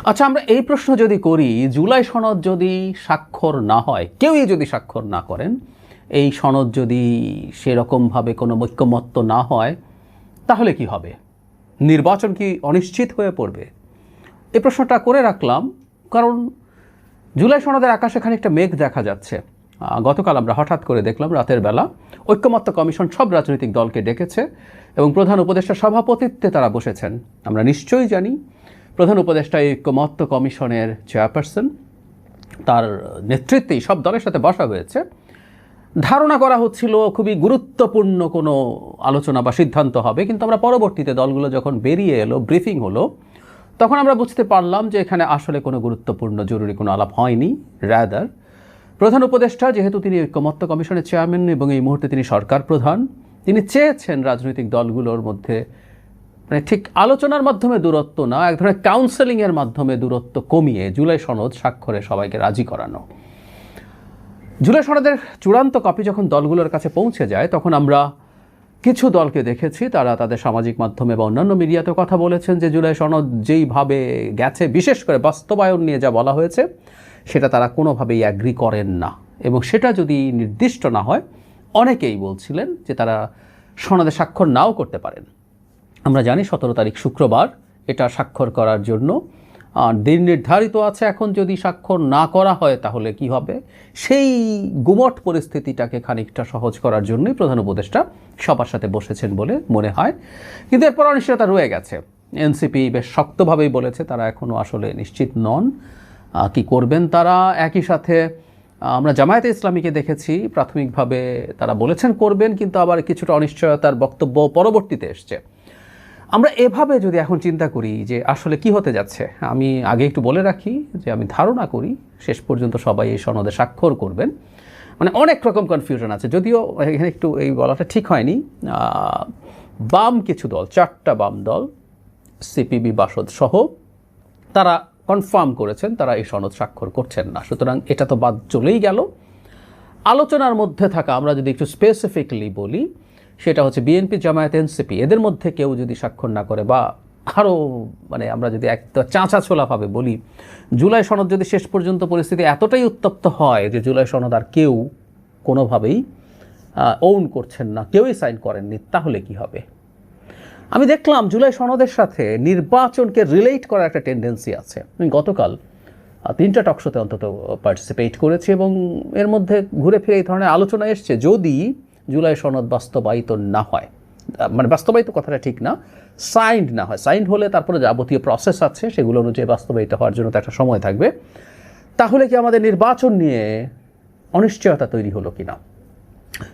আচ্ছা, আমরা এই প্রশ্ন যদি করি, জুলাই সনদ যদি স্বাক্ষর না হয়, কেউই যদি স্বাক্ষর না করেন, এই সনদ যদি সেরকমভাবে কোনো ঐকমত্য না হয়, তাহলে কি হবে? নির্বাচন কি অনিশ্চিত হয়ে পড়বে? এই প্রশ্নটা করে রাখলাম কারণ জুলাই সনদের আকাশে খানিকটা মেঘ দেখা যাচ্ছে। গতকাল আমরা হঠাৎ করে দেখলাম রাতের বেলা ঐকমত্য কমিশন সব রাজনৈতিক দলকে ডেকেছে এবং প্রধান উপদেষ্টার সভাপতিত্বে তারা বসেছেন। আমরা নিশ্চয়ই জানি প্রধান উপদেষ্টা এই ঐকমত্য কমিশনের চেয়ারপারসন, তার নেতৃত্বেই সব দলের সাথে বসা হয়েছে। ধারণা করা হচ্ছিল খুবই গুরুত্বপূর্ণ কোনো আলোচনা বা সিদ্ধান্ত হবে, কিন্তু আমরা পরবর্তীতে দলগুলো যখন বেরিয়ে এলো, ব্রিফিং হলো, তখন আমরা বুঝতে পারলাম যে এখানে আসলে কোনো গুরুত্বপূর্ণ জরুরি কোনো আলাপ হয়নি। রাদার প্রধান উপদেষ্টা, যেহেতু তিনি ঐকমত্য কমিশনের চেয়ারম্যান এবং এই মুহূর্তে তিনি সরকার প্রধান, তিনি চেয়েছেন রাজনৈতিক দলগুলোর মধ্যে মানে ঠিক আলোচনার মাধ্যমে দূরত্ব না, এক ধরনের কাউন্সেলিংয়ের মাধ্যমে দূরত্ব কমিয়ে জুলাই সনদ স্বাক্ষরে সবাইকে রাজি করানো। জুলাই সনদের চূড়ান্ত কপি যখন দলগুলোর কাছে পৌঁছে যায়, তখন আমরা কিছু দলকে দেখেছি তারা তাদের সামাজিক মাধ্যমে বা অন্যান্য মিডিয়াতে কথা বলেছেন যে জুলাই সনদ যেইভাবে গেছে, বিশেষ করে বাস্তবায়ন নিয়ে যা বলা হয়েছে, সেটা তারা কোনোভাবেই অ্যাগ্রি করেন না। এবং সেটা যদি নির্দিষ্ট না হয়, অনেকেই বলছিলেন যে তারা সনদে স্বাক্ষর নাও করতে পারেন। আমরা জানি 17 তারিখ শুক্রবার এটা স্বাক্ষর করার জন্য দিন নির্ধারিত আছে। এখন যদি স্বাক্ষর না করা হয় তাহলে কি হবে? সেই গুমট পরিস্থিতিটাকে খানিকটা সহজ করার জন্যই প্রধান উপদেষ্টা সবার সাথে বসেছেন বলে মনে হয়। কিন্তু এরপর অনিশ্চয়তা রয়ে গেছে। এনসিপি বেশ শক্তভাবেই বলেছে তারা এখনও আসলে নিশ্চিত নন কি করবেন তারা। একই সাথে আমরা জামায়াতে ইসলামীকে দেখেছি, প্রাথমিকভাবে তারা বলেছেন করবেন, কিন্তু আবার কিছুটা অনিশ্চয়তার বক্তব্য পরবর্তীতে এসছে। আমরা এভাবে যদি এখন চিন্তা করি যে আসলে কি হতে যাচ্ছে, আমি আগে একটু বলে রাখি যে আমি ধারণা করি শেষ পর্যন্ত সবাই এই সনদে স্বাক্ষর করবেন। মানে অনেক রকম কনফিউশন আছে, যদিও এখানে একটু এই বলাটা ঠিক হয়নি। বাম কিছু দল, 4টা বাম দল, সিপিবি, বাসদ সহ, তারা কনফার্ম করেছেন তারা এই সনদ স্বাক্ষর করছেন না। সুতরাং এটা তো বাদ চলেই গেল। আলোচনার মধ্যে থাকা, আমরা যদি একটু স্পেসিফিকলি বলি, সেটা হচ্ছে বিএনপি, জামায়াত, এনসিপি, এদের মধ্যে কেউ যদি স্বাক্ষর না করে, বা আরও মানে আমরা যদি একটা চাঁচা ছোলাভাবে বলি, জুলাই সনদ যদি শেষ পর্যন্ত পরিস্থিতি এতটাই উত্তপ্ত হয় যে জুলাই সনদ আর কেউ কোনোভাবেই ওন করছেন না, কেউই সাইন করেননি, তাহলে কি হবে? আমি দেখলাম জুলাই সনদের সাথে নির্বাচনকে রিলেট করার একটা টেন্ডেন্সি আছে। আমি গতকাল 3টা টকশোতে অন্তত পার্টিসিপেট করেছি এবং এর মধ্যে ঘুরে ফিরে এই ধরনের আলোচনা এসছে, যদি জুলাই সনদ বাস্তবায়িত না হয়, মানে বাস্তবায়িত কথাটা ঠিক না, সাইন্ড না হয়, সাইন্ড হলে তারপরে যাবতীয় প্রসেস আছে সেগুলো অনুযায়ী বাস্তবায়িত হওয়ার জন্য তো একটা সময় থাকবে, তাহলে কি আমাদের নির্বাচন নিয়ে অনিশ্চয়তা তৈরি হলো কিনা?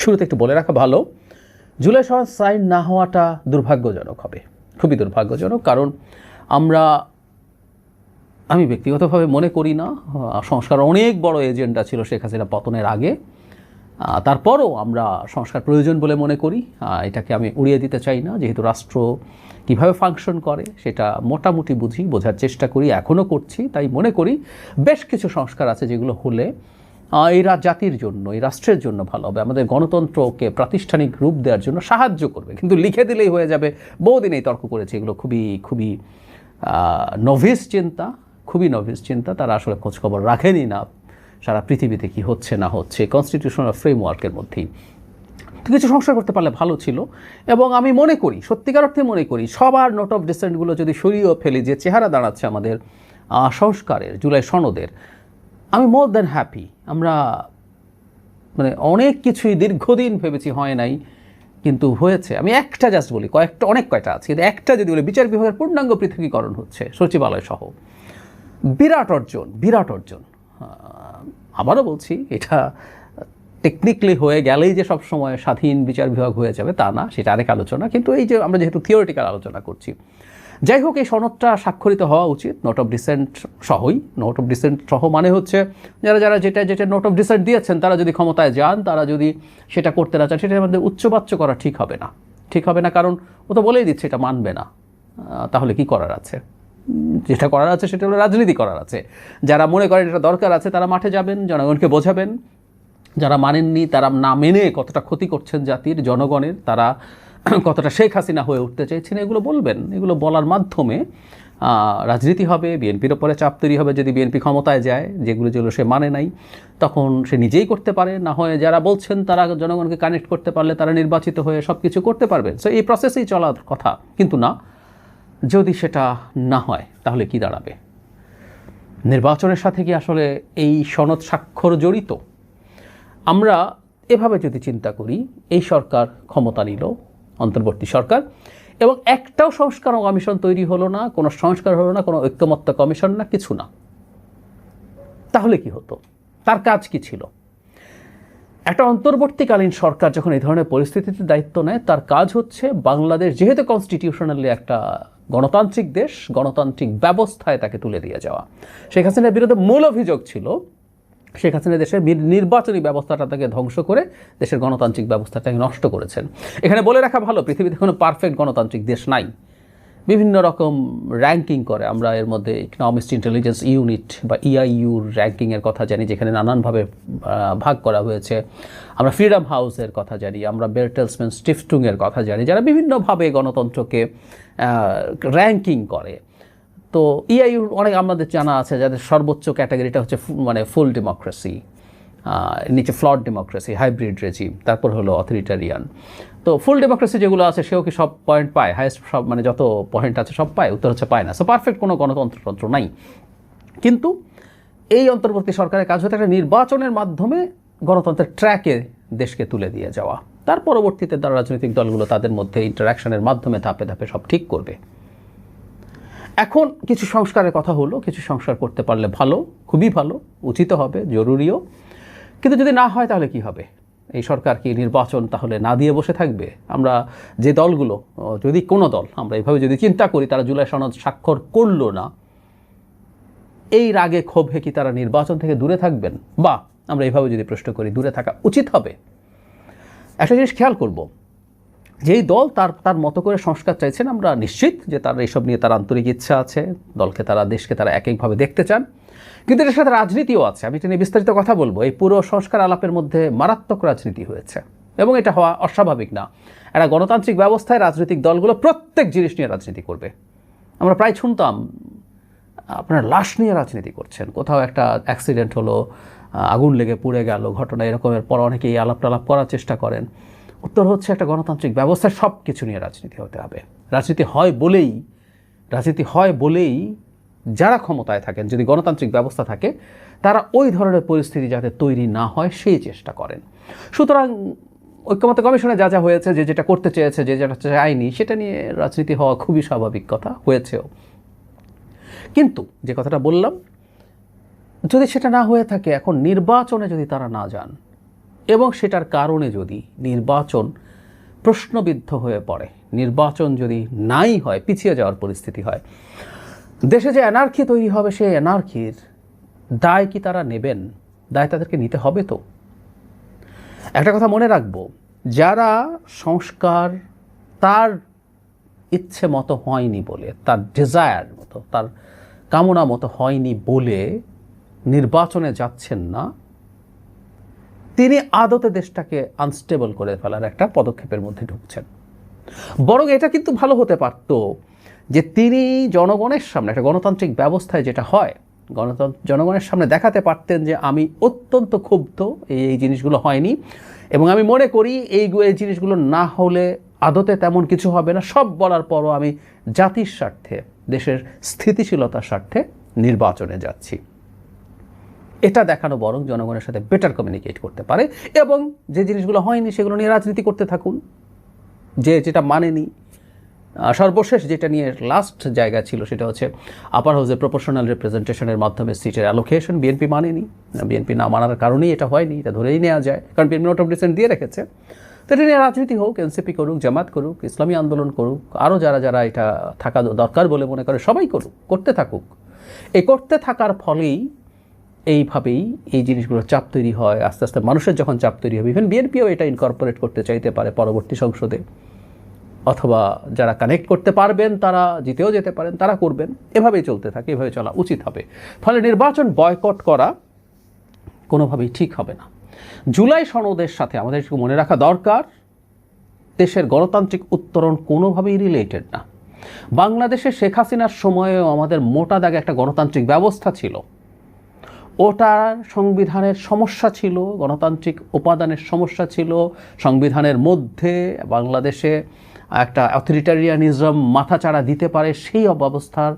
শুরুতে একটু বলে রাখা ভালো, জুলাই সনদ সাইন না হওয়াটা দুর্ভাগ্যজনক হবে, খুবই দুর্ভাগ্যজনক। কারণ আমি ব্যক্তিগতভাবে মনে করি না সংস্কার অনেক বড় এজেন্ডা ছিল শেখ হাসিনা পতনের আগে, তারপরও আমরা সংস্কার প্রয়োজন বলে মনে করি। এটাকে আমি উড়িয়ে দিতে চাই না, যেহেতু রাষ্ট্র কীভাবে ফাংশন করে সেটা মোটামুটি বুঝি, বোঝার চেষ্টা করি, এখনও করছি। তাই মনে করি বেশ কিছু সংস্কার আছে যেগুলো হলে এই জাতির জন্য, এই রাষ্ট্রের জন্য ভালো হবে, আমাদের গণতন্ত্রকে প্রাতিষ্ঠানিক রূপ দেওয়ার জন্য সাহায্য করবে। কিন্তু লিখে দিলেই হয়ে যাবে, বহুদিন এই তর্ক করেছে, এগুলো খুবই খুবই নভিস চিন্তা, খুবই নভিস চিন্তা। তারা আসলে খোঁজখবর রাখেনি না সারা পৃথিবীতে কি হচ্ছে না হচ্ছে কনস্টিটিউশনাল ফ্রেমওয়ার্কের মধ্যেই। কিছু সংস্কার করতে পারলে ভালো ছিল। এবং আমি মনে করি, সত্যিকার অর্থে মনে করি, সবার নোট অফ ডিসেন্টগুলো যদি সরিয়েও ফেলি, যে চেহারা দাঁড়াচ্ছে আমাদের সংস্কারের, জুলাই সনদের, আমি মোর দ্যান হ্যাপি। আমরা মানে অনেক কিছুই দীর্ঘদিন ভেবেছি হয় নাই, কিন্তু হয়েছে। আমি একটা জাস্ট বলি, অনেক কয়টা আছে, কিন্তু একটা যদি বলি, বিচার বিভাগের পূর্ণাঙ্গ পৃথকীকরণ হচ্ছে সচিবালয় সহ, বিরাট অর্জন, বিরাট অর্জন। আবারও বলছি, এটা টেকনিক্যালি হয়ে গেলেই যে সব সময় স্বাধীন বিচার বিভাগ হয়ে যাবে তা না, সেটা আরেক আলোচনা। কিন্তু এই যে আমরা যেহেতু থিওরিটিক্যাল আলোচনা করছি, যাই হোক, এই সনদটা স্বাক্ষরিত হওয়া উচিত নোট অফ ডিসেন্ট সহই। নোট অফ ডিসেন্ট সহ মানে হচ্ছে যারা যারা যেটা নোট অফ ডিসেন্ট দিয়েছেন তারা যদি ক্ষমতায় যান, তারা যদি সেটা করতে না চান, সেটার মধ্যে উচ্চবাচ্য করা ঠিক হবে না, ঠিক হবে না। কারণ ও তো বলেই দিচ্ছে এটা মানবে না, তাহলে কি করার আছে? যেটা করার আছে সেটা হলো রাজনীতি করার আছে। যারা মনে করেন এটা দরকার আছে তারা মাঠে যাবেন, জনগণকে বোঝাবেন। যারা মানেননি, তারা না মেনে কতটা ক্ষতি করছেন জাতির, জনগণের, তারা কতটা শেখ হাসিনা হয়ে উঠতে চাইছেন, এগুলো বলবেন। এগুলো বলার মাধ্যমে রাজনীতি হবে, বিএনপির ওপরে চাপ তৈরি হবে যদি বিএনপি ক্ষমতায় যায়, যেগুলো সে মানে নাই, তখন সে নিজেই করতে পারে, না হয় যারা বলছেন তারা জনগণকে কানেক্ট করতে পারলে তারা নির্বাচিত হয়ে সব কিছু করতে পারবেন। সো এই প্রসেসেই চলার কথা, কিন্তু না, যদি সেটা না হয় তাহলে কি দাঁড়াবে? নির্বাচনের সাথে কি আসলে এই সনদ স্বাক্ষর জড়িত? আমরা এভাবে যদি চিন্তা করি, এই সরকার ক্ষমতা নিল, অন্তর্বর্তী সরকার, এবং একটাও সংস্কার কমিশন তৈরি হলো না, কোনো সংস্কার হলো না, কোনো ঐক্যমত্য কমিশন না, কিছু না, তাহলে কি হতো? তার কাজ কি ছিল? একটা অন্তর্বর্তীকালীন সরকার যখন এই ধরনের পরিস্থিতিতে দায়িত্ব নেয়, তার কাজ হচ্ছে বাংলাদেশ যেহেতু কনস্টিটিউশনালি একটা গণতান্ত্রিক দেশ, গণতান্ত্রিক ব্যবস্থায় তাকে তুলে দিয়ে যাওয়া। শেখ হাসিনার বিরুদ্ধে মূল অভিযোগ ছিল শেখ হাসিনা দেশের নির্বাচনী ব্যবস্থাটা তাকে ধ্বংস করে দেশের গণতান্ত্রিক ব্যবস্থাটাকে নষ্ট করেছেন। এখানে বলে রাখা ভালো, পৃথিবীতে কোনো পারফেক্ট গণতান্ত্রিক দেশ নাই, বিভিন্ন রকম র্যাঙ্কিং করে। আমরা এর মধ্যে ইকোনমিস্ট ইন্টেলিজেন্স ইউনিট বা ইআইইউর র্যাঙ্কিংয়ের কথা জানি, যেখানে নানানভাবে ভাগ করা হয়েছে। আমরা ফ্রিডম হাউসের কথা জানি, আমরা বেরটেলসম্যান স্টিফটুংয়ের কথা জানি, যারা বিভিন্নভাবে গণতন্ত্রকে র্যাঙ্কিং করে। তো ইআইইউ অনেক আমাদের জানা আছে, যাদের সর্বোচ্চ ক্যাটাগরিটা হচ্ছে মানে ফুল ডেমোক্রেসি, নিচে ফ্লড ডেমোক্রেসি, হাইব্রিড রেজিম, তারপর হলো অথরিটারিয়ান। তো ফুল ডেমোক্রেসি যেগুলো আছে সেও কি সব পয়েন্ট পায়? হাইয়েস্ট সব মানে যত পয়েন্ট আছে সব পায়? উত্তর হচ্ছে পায় না। সো পারফেক্ট কোনো গণতন্ত্র নাই। কিন্তু এই অন্তর্বর্তী সরকারের কাজ হতে একটা নির্বাচনের মাধ্যমে গণতন্ত্রের ট্র্যাকে দেশকে তুলে দিয়ে যাওয়া, তার পরবর্তীতে তার রাজনৈতিক দলগুলো তাদের মধ্যে ইন্টারাকশনের মাধ্যমে ধাপে ধাপে সব ঠিক করবে। এখন কিছু সংস্কারের কথা হলো, কিছু সংস্কার করতে পারলে ভালো, খুবই ভালো, উচিত হবে, জরুরিও। কিন্তু যদি না হয় তাহলে কি হবে? এই সরকার কি নির্বাচন তাহলে না দিয়ে বসে থাকবে? আমরা যে দলগুলো, যদি কোনো দল আমরা এইভাবে যদি চিন্তা করি, তারা জুলাই সনদ স্বাক্ষর করলো না, এই রাগে ক্ষোভে কি তারা নির্বাচন থেকে দূরে থাকবেন? বা আমরা এইভাবে যদি প্রশ্ন করি, দূরে থাকা উচিত হবে? একটা জিনিস খেয়াল করব, যেই দল তার মতো করে সংস্কার চাইছেন, আমরা নিশ্চিত যে তার এইসব নিয়ে তার আন্তরিক ইচ্ছা আছে, দলকে তারা, দেশকে তারা এক একভাবে দেখতে চান, কিন্তু এটার সাথে রাজনীতিও আছে। আমি এটা নিয়ে বিস্তারিত কথা বলবো। এই পুরো সংস্কার আলাপের মধ্যে মারাত্মক রাজনীতি হয়েছে, এবং এটা হওয়া অস্বাভাবিক না। একটা গণতান্ত্রিক ব্যবস্থায় রাজনৈতিক দলগুলো প্রত্যেক জিনিস নিয়ে রাজনীতি করবে। আমরা প্রায় শুনতাম, আপনারা লাশ নিয়ে রাজনীতি করছেন, কোথাও একটা অ্যাক্সিডেন্ট হলো, আগুন লেগে পুড়ে গেল, ঘটনা এরকমের পর অনেকেই আলাপ টালাপ করার চেষ্টা করেন। উত্তর হচ্ছে একটা গণতান্ত্রিক ব্যবস্থায় সব কিছু নিয়ে রাজনীতি হতে হবে। রাজনীতি হয় বলেই যারা ক্ষমতায় থাকেন, যদি গণতান্ত্রিক ব্যবস্থা থাকে, তারা ওই ধরনের পরিস্থিতি যাতে তৈরি না হয় সেই চেষ্টা করেন। সুতরাং ঐক্যমত্য কমিশনে যা যা হয়েছে, যে যেটা করতে চেয়েছে, যে যেটা চায়নি, সেটা নিয়ে রাজনীতি হওয়া খুবই স্বাভাবিক কথা, হয়েছেও। কিন্তু যে কথাটা বললাম, যদি সেটা না হয়ে থাকে, এখন নির্বাচনে যদি তারা না যান, এবং সেটার কারণে যদি নির্বাচন প্রশ্নবিদ্ধ হয়ে পড়ে, নির্বাচন যদি নাই হয়, পিছিয়ে যাওয়ার পরিস্থিতি হয়, দেশে যে অ্যানার্কি তৈরি হবে, সেই অ্যানার্কির দায় কি তারা নেবেন? দায় তাদেরকে নিতে হবে। তো একটা কথা মনে রাখবো, যারা সংস্কার তার ইচ্ছে মতো হয়নি বলে, তার ডিজায়ার মতো, তার কামনা মতো হয়নি বলে নির্বাচনে যাচ্ছেন না, তিনি আদতে দেশটাকে আনস্টেবল করে ফেলার একটা পদক্ষেপের মধ্যে ঢুকছেন। বরং এটা কিন্তু ভালো হতে পারত যে তিনি জনগণের সামনে, একটা গণতান্ত্রিক ব্যবস্থায় যেটা হয়, জনগণের সামনে দেখাতে পারতেন যে আমি অত্যন্ত ক্ষুব্ধ, এই জিনিসগুলো হয়নি, এবং আমি মনে করি এই জিনিসগুলো না হলে আদতে তেমন কিছু হবে না। সব বলার পরও আমি জাতির স্বার্থে, দেশের স্থিতিশীলতার স্বার্থে নির্বাচনে যাচ্ছি, এটা দেখানো বরং জনগণের সাথে বেটার কমিউনিকেট করতে পারে। এবং যে জিনিসগুলো হয়নি সেগুলো নিয়ে রাজনীতি করতে থাকুন, যেটা মানেনি। সর্বশেষ যেটা নিয়ে লাস্ট জায়গা ছিল, সেটা হচ্ছে আপার হাউসে প্রপোর্শনাল রিপ্রেজেন্টেশনের মাধ্যমে সিটের অ্যালোকেশন। বিএনপি মানেনি, বিএনপি না মানার কারণেই এটা হয়নি, এটা ধরেই নেওয়া যায়, কারণ বিএনপি নোট অফ ডিসেন্ট দিয়ে রেখেছে। তো এটা নিয়ে রাজনীতি হোক, এনসিপি করুক, জামাত করুক, ইসলামী আন্দোলন করুক, আরও যারা যারা এটা থাকা দরকার বলে মনে করে সবাই করুক, করতে থাকুক। এই করতে থাকার ফলেই এইভাবেই এই জিনিসগুলো চাপ তৈরি হয়, আস্তে আস্তে মানুষের যখন চাপ তৈরি হবে, ইভেন বিএনপিও এটা ইনকর্পোরেট করতে চাইতে পারে পরবর্তী সংসদে, অথবা যারা কানেক্ট করতে পারবেন তারা জিতেও যেতে পারেন, তারা করবেন। এভাবেই চলতে থাকে, এভাবে চলা উচিত হবে। ফলে নির্বাচন বয়কট করা কোনোভাবেই ঠিক হবে না। জুলাই সনদের সাথে আমাদের একটু মনে রাখা দরকার, দেশের গণতান্ত্রিক উত্তরণ কোনোভাবেই রিলেটেড না। বাংলাদেশে শেখ হাসিনার সময়েও আমাদের মোটা দাগে একটা গণতান্ত্রিক ব্যবস্থা ছিল, ওটার সংবিধানের সমস্যা ছিল, গণতান্ত্রিক উপাদানের সমস্যা ছিল, সংবিধানের মধ্যে বাংলাদেশে একটা অথরিটারিয়ানিজম মাথাচাড়া দিতে পারে সেই অবস্থার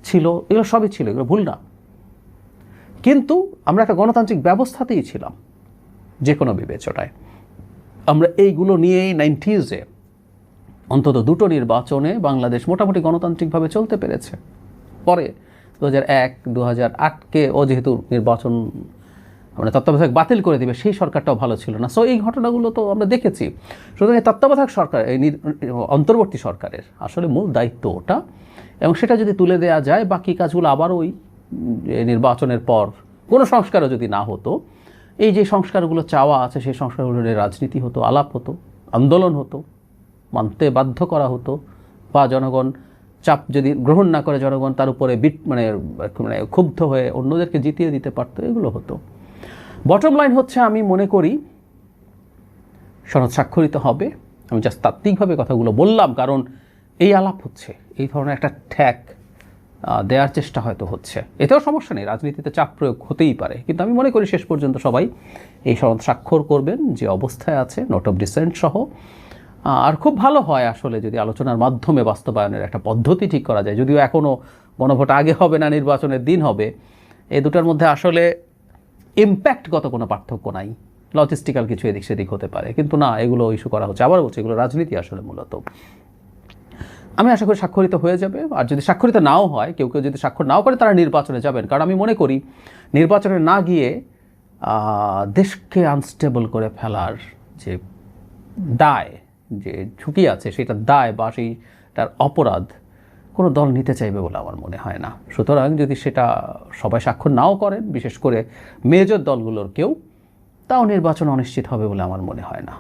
ছিল, এগুলো সবই ছিল, এগুলো ভুল না। কিন্তু আমরা একটা গণতান্ত্রিক ব্যবস্থাতেই ছিলাম যে কোনো বিবেচনায়। আমরা এইগুলো নিয়েই 90s-এ অন্তত দুটো নির্বাচনে বাংলাদেশ মোটামুটি গণতান্ত্রিকভাবে চলতে পেরেছে। পরে 2001, 2008-কে ও যেহেতু নির্বাচন মানে তত্ত্বাবধায়ক বাতিল করে দিবে, সেই সরকারটাও ভালো ছিল না। সো এই ঘটনাগুলো তো আমরা দেখেছি। সুতরাং এই তত্ত্বাবধায়ক সরকার, এই অন্তর্বর্তী সরকারের আসলে মূল দায়িত্ব ওটা, এবং সেটা যদি তুলে দেওয়া যায়, বাকি কাজগুলো আবার ওই নির্বাচনের পর কোনো সংস্কারও যদি না হতো, এই যে সংস্কারগুলো চাওয়া আছে সেই সংস্কারগুলো নিয়ে রাজনীতি হতো, আলাপ হতো, আন্দোলন হতো, মানতে বাধ্য করা হতো, বা জনগণ চাপ যদি গ্রহণ না করে জনগণ তার উপরে মানে ক্ষুব্ধ হয়ে অন্যদেরকে জিতিয়ে দিতে পারতো, এগুলো হতো। বটম লাইন হচ্ছে, আমি মনে করি সনদ স্বাক্ষরিত হবে। আমি জাস্ট তাত্ত্বিকভাবে কথাগুলো বললাম, কারণ এই আলাপ হচ্ছে, এই ধরনের একটা ঠ্যাক দেওয়ার চেষ্টা হয়তো হচ্ছে। এতেও সমস্যা নেই, রাজনীতিতে চাপ প্রয়োগ হতেই পারে, কিন্তু আমি মনে করি শেষ পর্যন্ত সবাই এই সনদ স্বাক্ষর করবেন যে অবস্থায় আছে, নোট অফ ডিসেন্ট সহ। আর খুব ভালো হয় আসলে যদি আলোচনার মাধ্যমে বাস্তবায়নের একটা পদ্ধতি ঠিক করা যায়, যদিও এখনও গণভোট আগে হবে না, নির্বাচনের দিন হবে। এই দুটার মধ্যে আসলে ইম্প্যাক্টগত কোনো পার্থক্য নাই, লজিস্টিক্যাল কিছু এদিক সেদিক হতে পারে, কিন্তু না, এগুলো ইস্যু করা হচ্ছে। আবার বলছি, এগুলো রাজনীতি আসলে মূলত। আমি আশা করি স্বাক্ষরিত হয়ে যাবে। আর যদি স্বাক্ষরিত নাও হয়, কেউ কেউ যদি স্বাক্ষর নাও করে, তারা নির্বাচনে যাবেন, কারণ আমি মনে করি নির্বাচনে না গিয়ে দেশকে আনস্টেবল করে ফেলার যে দায়, যে ঝুঁকি আছে, সেটা দায় বা সেইটার অপরাধ কোনো দল নিতে চাইবে বলে আমার মনে হয় না। সুতরাং যদি সেটা সবাই স্বাক্ষর নাও করেন, বিশেষ করে মেজর দলগুলোর কেউ, তাও নির্বাচন অনিশ্চিত হবে বলে আমার মনে হয় না।